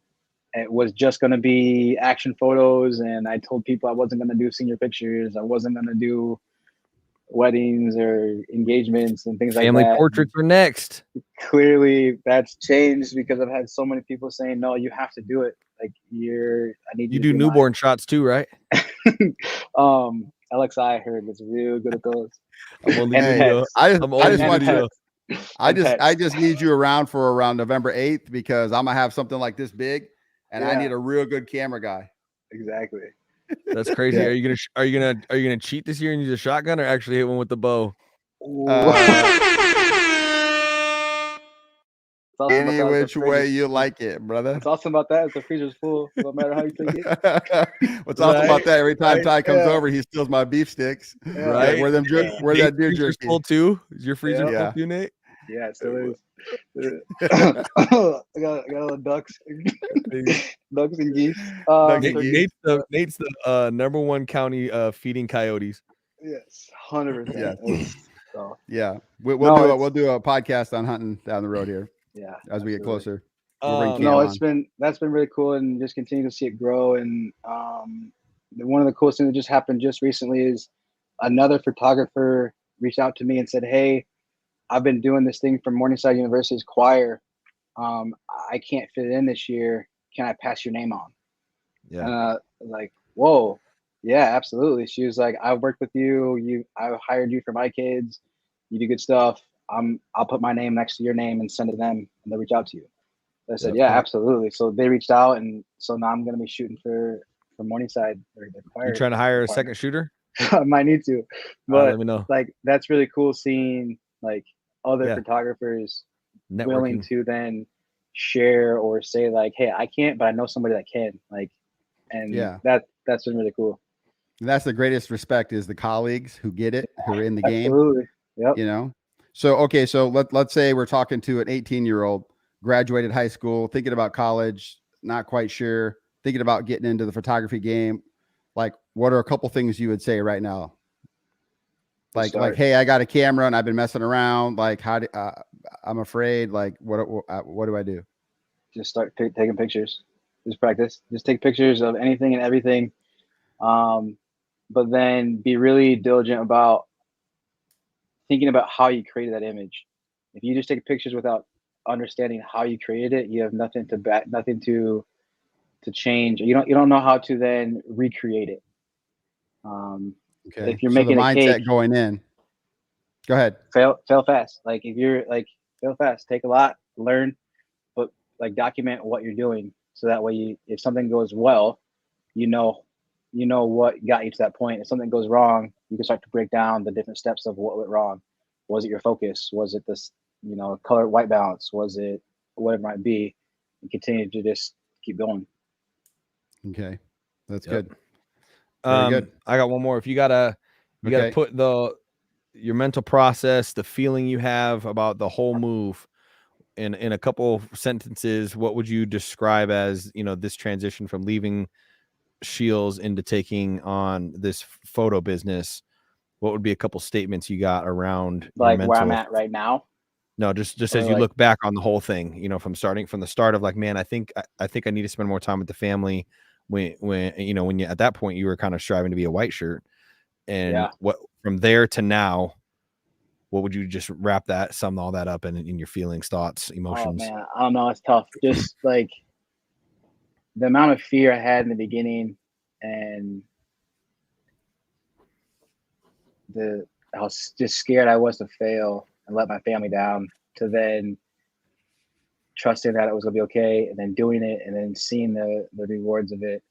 it was just going to be action photos. And I told people I wasn't going to do senior pictures. I wasn't going to do weddings or engagements and things like that. Family portraits are next. Clearly that's changed because I've had so many people saying, no, you have to do it. Like, I need you do newborn shots too, right? LXI, I heard, was real good at those. I just need you around for around November 8th because I'm gonna have something like this big, and I need a real good camera guy. Exactly. That's crazy. Are you gonna cheat this year and use a shotgun, or actually hit one with the bow? Any which way you like it, brother. What's awesome about that is the freezer's full, no matter how you take it. What's awesome about that? Every time Ty comes over, he steals my beef sticks. Right? Where that deer jerky full too? Is your freezer full too, Nate? Yeah, it still is. I got all the ducks, ducks and geese. Nate's the number one county feeding coyotes. Yes, 100%. Yes. We'll do a podcast on hunting down the road here. Yeah, as we get closer. That's been really cool, and just continue to see it grow. And one of the coolest things that just happened just recently is another photographer reached out to me and said, "Hey, I've been doing this thing from Morningside University's choir. I can't fit it in this year. Can I pass your name on?" Yeah. Like, whoa, yeah, absolutely. She was like, "I've worked with you. I hired you for my kids. You do good stuff. I'll put my name next to your name and send it to them, and they'll reach out to you." I said, "Yeah, absolutely." So they reached out, and so now I'm going to be shooting for Morningside. Or the choir. You trying to hire a second shooter? I might need to, but let me know. Like, that's really cool seeing like other photographers willing to then share or say like, "Hey, I can't, but I know somebody that can." Like, and that's been really cool. And that's the greatest respect, is the colleagues who get it, who are in the game. Absolutely. Yep. So let's say we're talking to an 18-year-old, graduated high school, thinking about college, not quite sure, thinking about getting into the photography game. Like, what are a couple things you would say right now? Like, hey, I got a camera and I've been messing around. Like, I'm afraid. Like, what do I do? Just start taking pictures. Just practice. Just take pictures of anything and everything. But then be really diligent about thinking about how you created that image. If you just take pictures without understanding how you created it, you have nothing to change. You don't know how to then recreate it. Okay. If you're making the a mindset cake, going in, go ahead. Fail fast. Like, if you're like, fail fast, take a lot, learn, but like document what you're doing. So that way if something goes well, you know what got you to that point. If something goes wrong, you can start to break down the different steps of what went wrong. Was it your focus? Was it this, color white balance? Was it whatever it might be? And continue to just keep going. Okay. That's good. Very good. I got one more. If you gotta put your mental process, the feeling you have about the whole move in a couple of sentences, what would you describe as, this transition from leaving Shields into taking on this photo business? What would be a couple statements you got around like where I'm at right now? No, just as you look back on the whole thing, from the start of like, man, I think I need to spend more time with the family. When you at that point you were kind of striving to be a white shirt, and what from there to now, what would you just wrap that, sum all that up in your feelings, thoughts, Oh emotions? man, I don't know. It's tough. Just like the amount of fear I had in the beginning, and how just scared I was to fail and let my family down, to then trusting that it was gonna be okay, and then doing it, and then seeing the rewards of it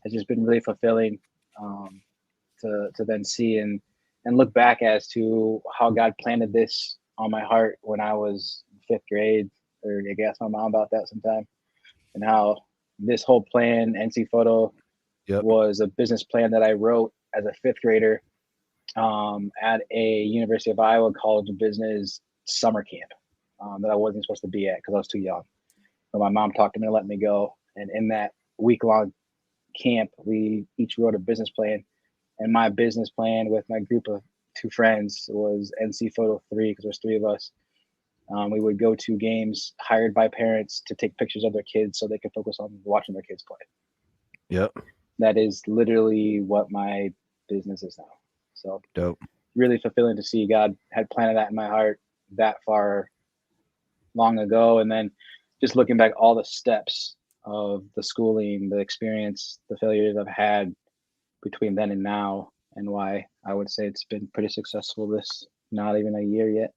has just been really fulfilling. Um, to then see and look back as to how God planted this on my heart when I was 5th grade, or I guess my mom about that sometime, and how this whole plan, NC Photo, Yep. was a business plan that I wrote as a 5th grader at a University of Iowa College of Business summer camp that I wasn't supposed to be at because I was too young. So my mom talked to me and let me go. And in that week-long camp, we each wrote a business plan. And my business plan with my group of 2 friends was NC Photo 3, because there's 3 of us. We would go to games hired by parents to take pictures of their kids so they could focus on watching their kids play. Yep. That is literally what my business is now. So Dope. really fulfilling to see God had planted that in my heart that far long ago. And then just looking back, all the steps of the schooling, the experience, the failures I've had between then and now, and why I would say it's been pretty successful this not even a year yet.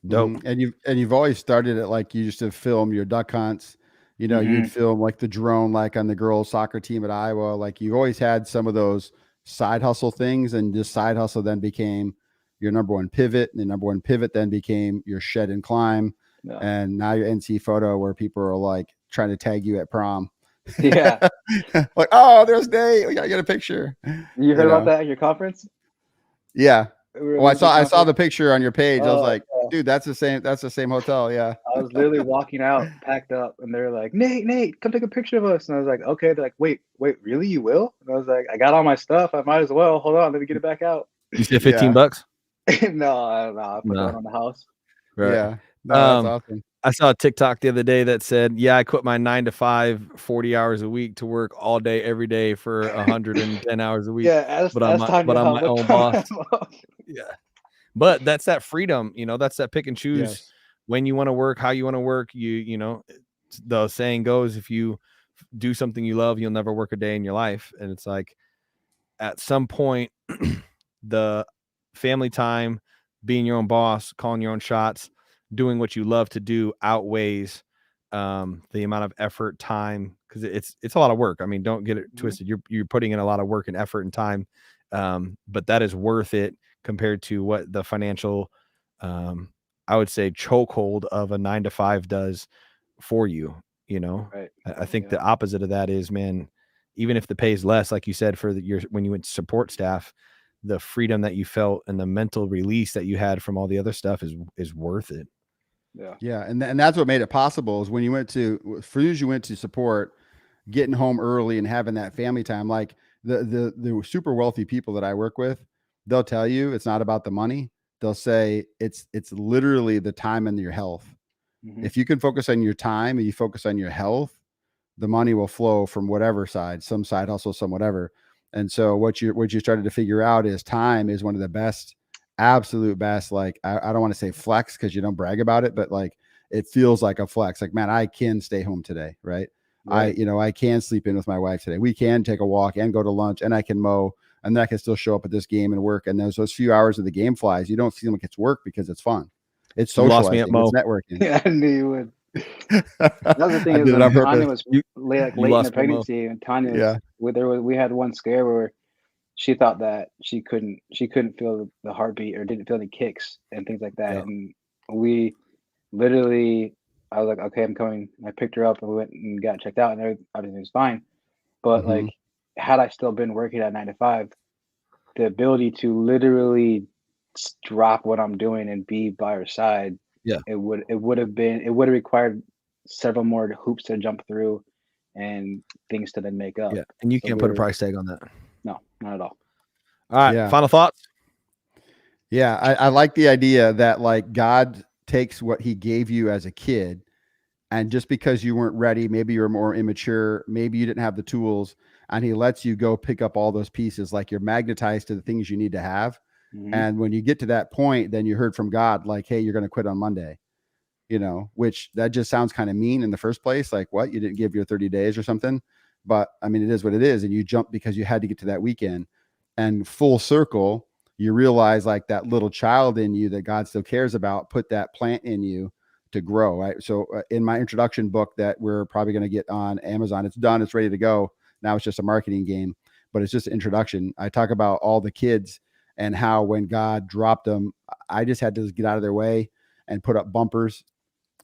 Dope. And you've always started it like you used to film your duck hunts. You know, you'd film like the drone, like on the girls' soccer team at Iowa. Like you always had some of those side hustle things, and this side hustle then became your number one pivot, and the number one pivot then became your shed and climb. Yeah. And now your NC Photo, where people are like trying to tag you at prom. Yeah. Like, oh, there's Nate. We gotta get a picture. You heard about that at your conference? Yeah. Well, I saw the picture on your page. I was Oh, like, yeah. dude, that's the same hotel. Yeah. I was literally walking out, packed up, and they're like, Nate, come take a picture of us. And I was like, okay. They're like, wait, really? You will? And I was like, I got all my stuff. I might as well. Hold on, let me get it back out. You said Yeah. $15? No, I don't know. I put No. that on the house. Right. Yeah. No, that's awesome. I saw a TikTok the other day that said, yeah, I quit my 9 to 5, 40 hours a week to work all day, every day for 110 hours a week. Yeah, But I'm my own boss. Yeah. But that's that freedom, that's that pick and choose Yes. when you want to work, how you want to work. The saying goes, if you do something you love, you'll never work a day in your life. And it's like, at some point, the family time, being your own boss, calling your own shots, doing what you love to do outweighs the amount of effort, time, because it's a lot of work. I mean, don't get it twisted. You're putting in a lot of work and effort and time, but that is worth it compared to what the financial, I would say, chokehold of a 9 to 5 does for you. Right. I think the opposite of that is, man, even if the pay is less, like you said, for when you went to support staff, the freedom that you felt and the mental release that you had from all the other stuff is worth it. Yeah. And that's what made it possible, is when you went to support, getting home early and having that family time. Like the super wealthy people that I work with, they'll tell you it's not about the money. They'll say it's literally the time and your health. If you can focus on your time and you focus on your health, the money will flow from whatever side, some side hustle, some whatever. And so what you started to figure out is time is one of the best, absolute best. Like, I don't want to say flex, because you don't brag about it, but like, it feels like a flex. Like, man, I can stay home today. Right. I can sleep in with my wife today. We can take a walk and go to lunch, and I can mow, and then I can still show up at this game and work. And those few hours of the game flies, you don't feel like it's work, because it's fun. It's socializing. It's networking. Yeah, I knew you would. Another thing is, when Tanya was late in the pregnancy, and Tanya we had one scare where she thought that she couldn't feel the heartbeat, or didn't feel any kicks and things like that. Yeah. And we literally, I was like, okay, I'm coming. I picked her up and we went and got checked out, and everything was fine. But like, had I still been working at 9 to 5, the ability to literally drop what I'm doing and be by her side, it would have required several more hoops to jump through and things to then make up. Yeah, and you can't put a price tag on that. No, not at all. All right, final thoughts. Yeah, I like the idea that, like, God takes what he gave you as a kid, and just because you weren't ready, maybe you're more immature, maybe you didn't have the tools, and he lets you go pick up all those pieces. Like, you're magnetized to the things you need to have. And when you get to that point, then you heard from God, like, hey, you're going to quit on Monday, which that just sounds kind of mean in the first place. Like, what? You didn't give your 30 days or something. But I mean, it is what it is. And you jump because you had to get to that weekend. And full circle, you realize like that little child in you that God still cares about, put that plant in you to grow. Right. So in my introduction book that we're probably going to get on Amazon, it's done. It's ready to go. Now it's just a marketing game, but it's just an introduction. I talk about all the kids and how when God dropped them, I just had to get out of their way and put up bumpers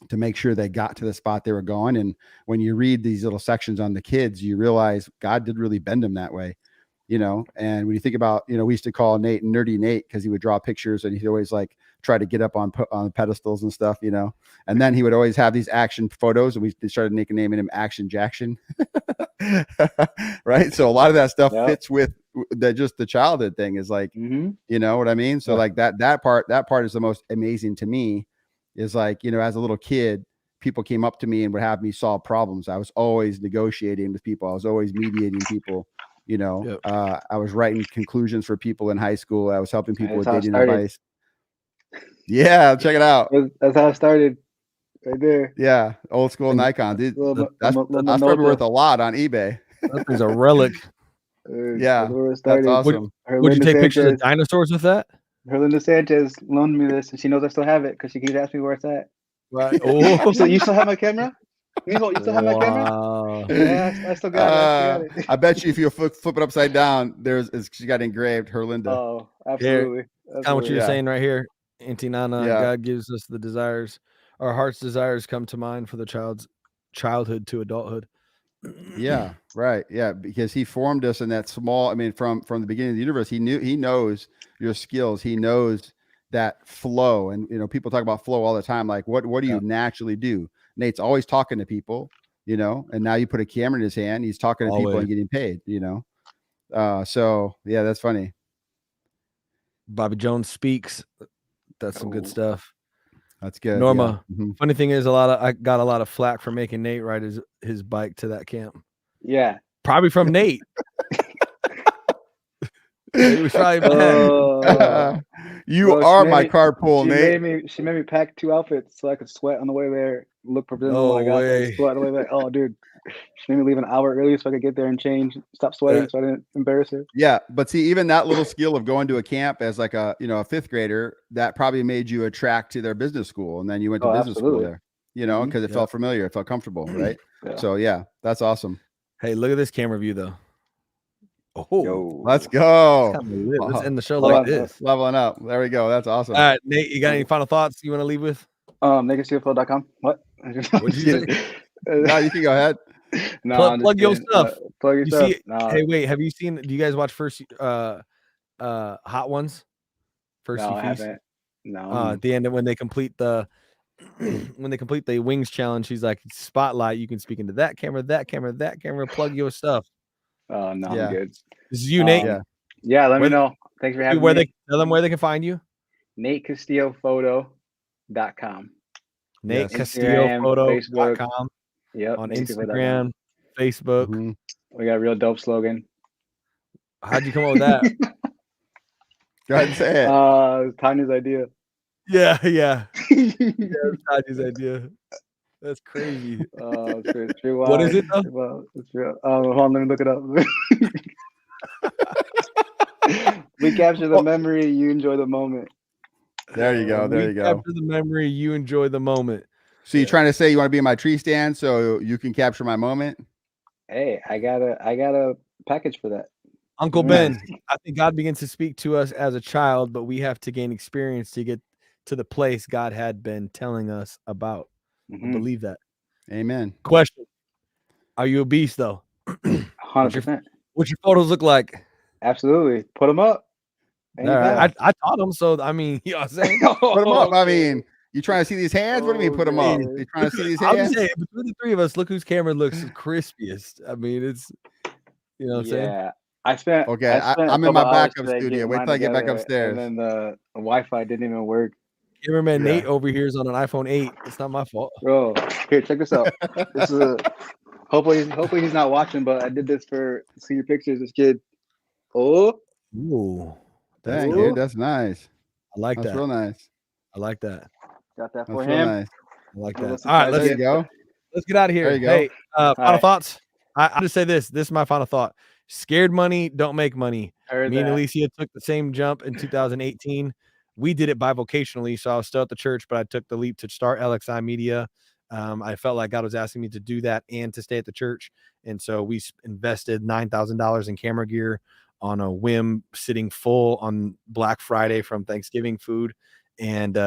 to make sure they got to the spot they were going. And when you read these little sections on the kids, you realize God did really bend them that way, and when you think about, we used to call Nate Nerdy Nate because he would draw pictures and he'd always like try to get up on pedestals and stuff, and then he would always have these action photos and we started naming him Action Jackson. Right. So a lot of that stuff fits with just the childhood thing is like, you know what I mean? So like that part is the most amazing to me is like, as a little kid, people came up to me and would have me solve problems. I was always negotiating with people. I was always mediating people, I was writing conclusions for people in high school. I was helping people with dating advice. Yeah. Check it out. That's how it started. Right there. Yeah. Old school Nikon. Dude, that's probably worth a lot on eBay. That thing's a relic. Yeah. That's awesome. Would you take pictures of dinosaurs with that? Herlinda Sanchez loaned me this and she knows I still have it because she keeps asking me where it's at. Right. Oh. So you still have my camera? You still have my camera? Yeah, I still got it. I bet you if you flip it upside down, she got engraved Herlinda. Oh, absolutely. Kind of what you're saying right here. Auntie Nana, God gives us the desires. Our heart's desires come to mind for the child's childhood to adulthood. Yeah, right. Yeah, because he formed us in that small, from the beginning of the universe, he knows your skills. He knows that flow. And, people talk about flow all the time. Like what do you naturally do? Nate's always talking to people, and now you put a camera in his hand. He's talking to people and getting paid, so yeah, that's funny. Bobby Jones speaks. That's some good stuff. That's good. Norma. Yeah. Funny thing is, I got a lot of flack for making Nate ride his bike to that camp. Yeah, probably from Nate. It was probably you are my carpool, Nate. She made me pack 2 outfits so I could sweat on the way there, look presentable. I got there, sweat on the way there. Oh, dude. She made me leave an hour early so I could get there and change, stop sweating so I didn't embarrass her. Yeah, but see, even that little skill of going to a camp as like a 5th grader, that probably made you attract to their business school, and then you went to business school there. Because it felt familiar, it felt comfortable, right? Yeah. So yeah, that's awesome. Hey, look at this camera view though. Oh, let's go. Let's end the show like this. Leveling up. There we go. That's awesome. All right, Nate, you got any final thoughts you want to leave with? NateCastilloPhoto.com. What? What'd you say? No, you can go ahead. No, plug your stuff. Plug your stuff. Hey, wait, have you seen? Do you guys watch First Hot Ones? First No, I haven't. No. At the end when they complete the wings challenge, she's like, spotlight. You can speak into that camera. Plug your stuff. Oh no, I'm good. This is you, Nate. Yeah. Let me know. Thanks for having me. Tell them where they can find you. NateCastilloPhoto.com. NateCastilloPhoto.com. Yep. On Instagram, Facebook. Mm-hmm. We got a real dope slogan. How'd you come up with that? Go ahead and say it. Tanya's idea. Yeah. Tanya's idea. That's crazy. It's true. What is it though? Well, it's real. Hold on, let me look it up. We capture the memory, you enjoy the moment. There you go. There you go. Capture the memory, you enjoy the moment. So you're trying to say you want to be in my tree stand so you can capture my moment? Hey, I got a package for that. Uncle Ben, I think God begins to speak to us as a child, but we have to gain experience to get to the place God had been telling us about. I believe that. Amen. Question: are you a beast though? 100%. What your photos look like? Absolutely. Put them up. All right. I taught them, so I mean, you know what I'm saying? Put them up. I mean, you trying to see these hands? What do you mean put them up? You trying to see these hands? I'm saying, between the three of us, look whose camera looks crispiest. I mean, it's, you know what I'm saying? Yeah. I'm in my backup studio. Wait till I get back upstairs. And then the Wi-Fi didn't even work. Cameraman Nate over here is on an iPhone 8. It's not my fault. Bro, here, check this out. This is hopefully he's not watching, but I did this for senior pictures. This kid. Oh. Ooh. That's Dang, dope. dude, that's nice. I like That's that. real nice. I like that. Got that That's for real him. nice. I like A little that. All right, surprise There you gift. go. let's get out of here. There you go. Hey, final right. thoughts. I'll just say this. This is my final thought. Scared money don't make money. Heard Me and that. Alicia took the same jump in 2018. We did it bivocationally, so I was still at the church, but I took the leap to start LXI Media. I felt like God was asking me to do that and to stay at the church, and so we invested $9,000 in camera gear on a whim, sitting full on Black Friday from Thanksgiving food. And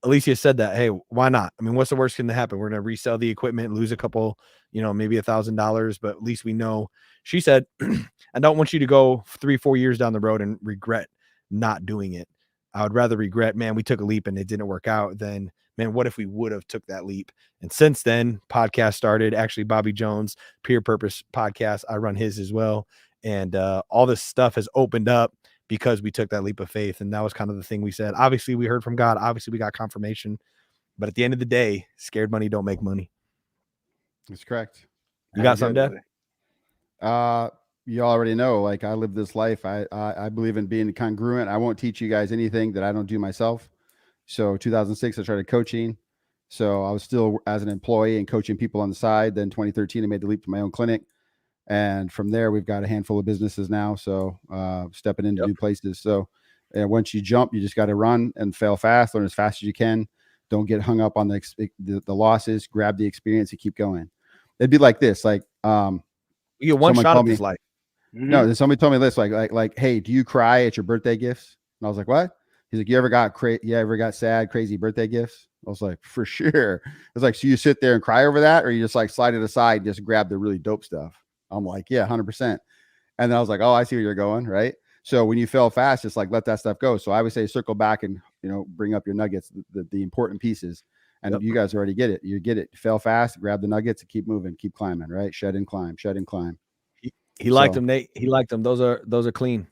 Alicia said that, hey, why not? I mean, what's the worst thing to happen? We're going to resell the equipment, lose a couple, maybe $1,000, but at least we know. She said, I don't want you to go 3-4 years down the road and regret not doing it. I would rather regret, man, we took a leap and it didn't work out, than, man, what if we would have took that leap? And since then, podcast started. Actually, Bobby Jones, Peer Purpose Podcast, I run his as well. And all this stuff has opened up because we took that leap of faith. And that was kind of the thing we said. Obviously, we heard from God. Obviously, we got confirmation. But at the end of the day, scared money don't make money. That's correct. You got something, Dad? You already know, like, I live this life. I believe in being congruent. I won't teach you guys anything that I don't do myself. So 2006, I started coaching. So I was still as an employee and coaching people on the side. Then 2013, I made the leap to my own clinic. And from there, we've got a handful of businesses now. So stepping into new places. So once you jump, you just got to run and fail fast, learn as fast as you can. Don't get hung up on the losses, grab the experience and keep going. It'd be like this, like, you get one shot at this life. No, then somebody told me this, like, hey, do you cry at your birthday gifts? And I was like, what? He's like, you ever got sad, crazy birthday gifts? I was like, for sure. It's like, so you sit there and cry over that, or you just like slide it aside and just grab the really dope stuff? I'm like, yeah, 100%. And then I was like, oh, I see where you're going, right? So when you fail fast, just like let that stuff go. So I would say circle back and bring up your nuggets, the important pieces. And you guys already get it. You get it. Fail fast, grab the nuggets, and keep moving, keep climbing, right? Shed and climb, shed and climb. He liked them, Nate. He liked them. Those are clean.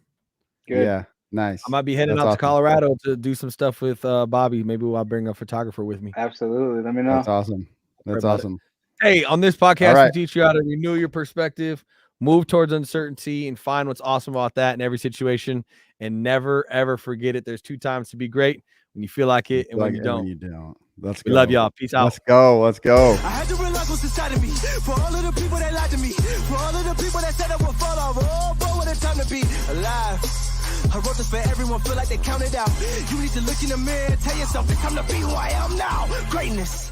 Good. Yeah, nice. I might be heading out to Colorado to do some stuff with Bobby. Maybe I'll bring a photographer with me. Absolutely. Let me know. That's awesome. That's awesome. Hey, on this podcast, we teach you how to renew your perspective, move towards uncertainty, and find what's awesome about that in every situation. And never, ever forget it. There's 2 times to be great: when you feel like it and when you don't. Let's We go. love y'all. Peace out. Let's go. Let's go. I had to realize what's inside of me. For all of the people that lied to me, for all of the people that said I would fall off. Oh, boy, what a time to be alive. I wrote this for everyone, feel like they counted out. You need to look in the mirror and tell yourself it's time to be who I am now. Greatness.